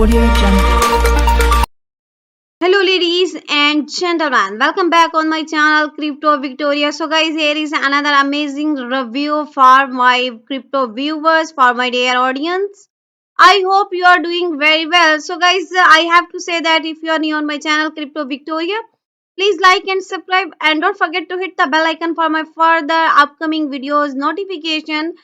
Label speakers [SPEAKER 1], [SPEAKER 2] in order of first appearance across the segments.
[SPEAKER 1] Audio Jungle.
[SPEAKER 2] Hello, ladies and gentlemen. Welcome back on my channel, Crypto Victoria. So, guys, here is another amazing review for my crypto viewers, for my dear audience. I hope you are doing very well. So, guys, I have to say that if you are new on my channel, Crypto Victoria, please like and subscribe, and don't forget to hit the bell icon for my further upcoming videos notification.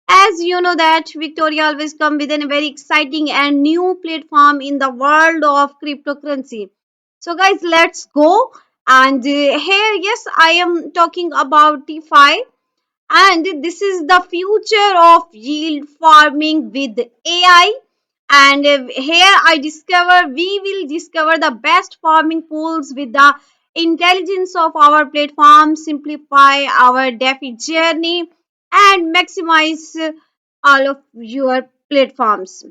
[SPEAKER 2] As you know that Victoria always come with a very exciting and new platform in the world of cryptocurrency. So guys, let's go. And here, yes, I am talking about DeFi, and this is the future of yield farming with AI. And here we will discover the best farming pools with the intelligence of our platform, simplify our DeFi journey, and maximize all of your platforms.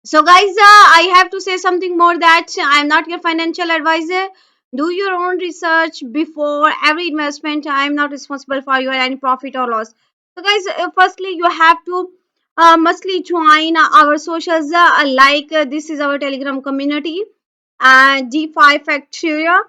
[SPEAKER 2] So, guys, I have to say something more that I am not your financial advisor. Do your own research before every investment. I am not responsible for your any profit or loss. So, guys, firstly, you have to mustly join our socials. This is our Telegram community, DeFi Factoria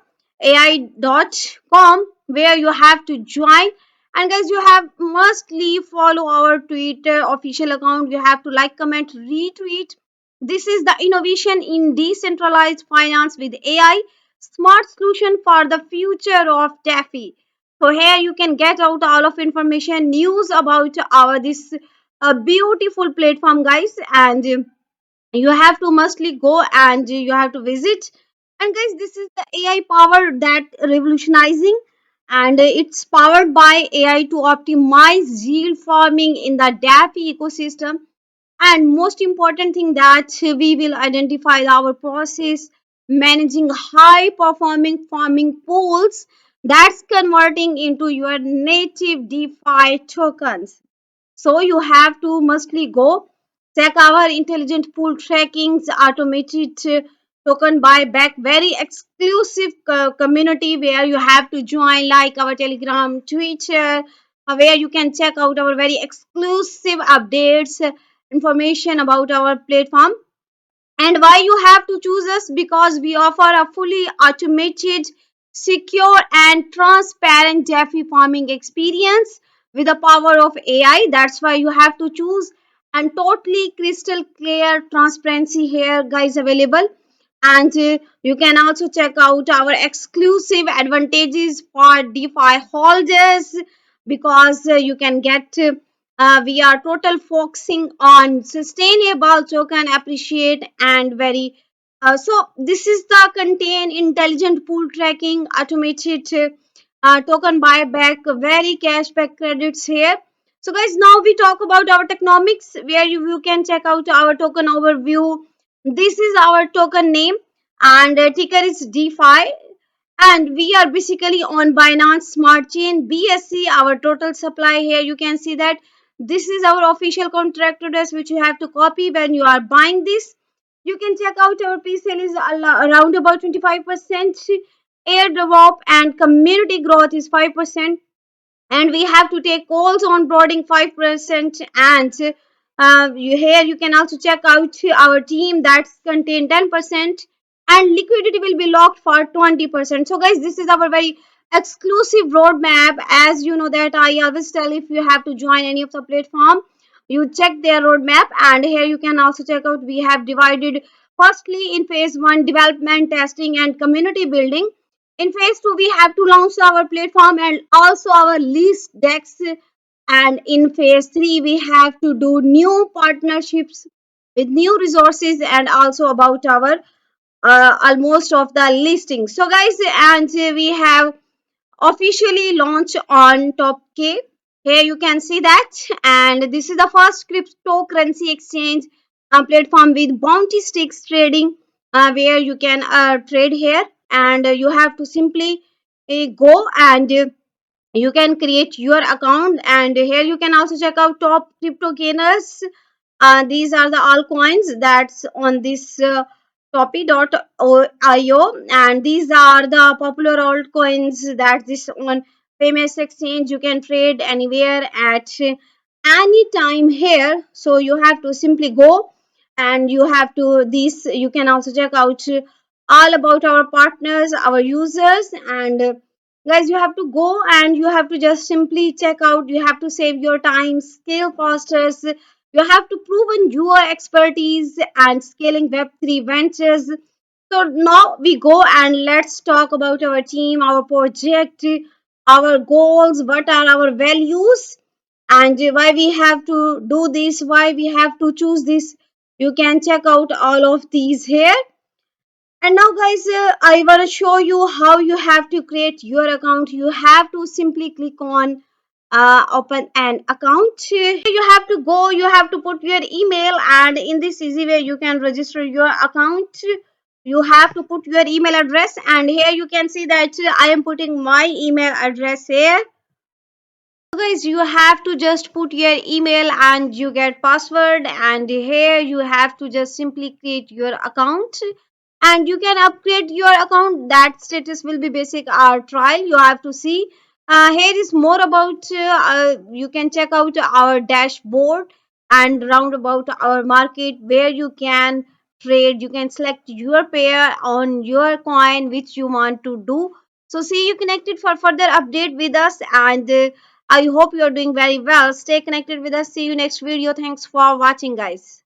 [SPEAKER 2] AI.com, where you have to join. And guys, you have mustly follow our Twitter official account. You have to like, comment, retweet. This is the innovation in decentralized finance with AI, smart solution for the future of DeFi. So here you can get out all of information, news about our this beautiful platform, guys, and you have to mostly go and you have to visit. And guys, this is the AI power that revolutionizing, and it's powered by AI to optimize yield farming in the DeFi ecosystem. And most important thing that we will identify our process managing high performing farming pools that's converting into your native DeFi tokens. So you have to mostly go check our intelligent pool trackings, automated token buyback, very exclusive community where you have to join, like our Telegram, Twitter, where you can check out our very exclusive updates, information about our platform. And why you have to choose us? Because we offer a fully automated, secure, and transparent DeFi farming experience with the power of AI. That's why you have to choose, and totally crystal clear transparency here, guys, available. And you can also check out our exclusive advantages for DeFi holders, because you can get we are total focusing on sustainable token appreciate and very so this is the contain intelligent pool tracking, automated token buyback, very cashback credits here. So guys, now we talk about our tokenomics, where you can check out our token overview. This is our token name, and ticker is DeFi, and we are basically on Binance Smart Chain BSC. Our total supply here, you can see that this is our official contract address, which you have to copy when you are buying this. You can check out our pre-sale is around about 25%, airdrop and community growth is 5%, and we have to take calls on boarding 5%. And here you can also check out our team that's contain 10%, and liquidity will be locked for 20%. So guys, this is our very exclusive roadmap. As you know that I always tell, if you have to join any of the platform, you check their roadmap. And here you can also check out, we have divided firstly in phase 1 development, testing, and community building. In phase 2, we have to launch our platform and also our list decks. And in phase 3, we have to do new partnerships with new resources, and also about our almost of the listing. So guys, and we have officially launched on Top-K. Here you can see that, and this is the first cryptocurrency exchange platform with bounty stakes trading, where you can trade here. And you have to simply go and you can create your account. And here you can also check out top crypto gainers. These are the altcoins that's on this topi.io, and these are the popular altcoins that this on famous exchange. You can trade anywhere at any time here. So you have to simply go and you have to these you can also check out all about our partners, our users, and guys, you have to go and you have to just simply check out. You have to save your time, scale fasters. You have to proven your expertise and scaling web3 ventures. So now we go and let's talk about our team, our project, our goals, what are our values, and why we have to do this, why we have to choose this. You can check out all of these here. And now guys, I want to show you how you have to create your account. You have to simply click on open an account. You have to go, you have to put your email, and in this easy way you can register your account. You have to put your email address, and here you can see that I am putting my email address here. Guys, you have to just put your email and you get password, and here you have to just simply create your account, and you can upgrade your account. That status will be basic or trial. You have to see here is more about you can check out our dashboard and round about our market where you can trade. You can select your pair on your coin which you want to do. So see you connected for further update with us, and I hope you are doing very well. Stay connected with us. See you next video. Thanks for watching, guys.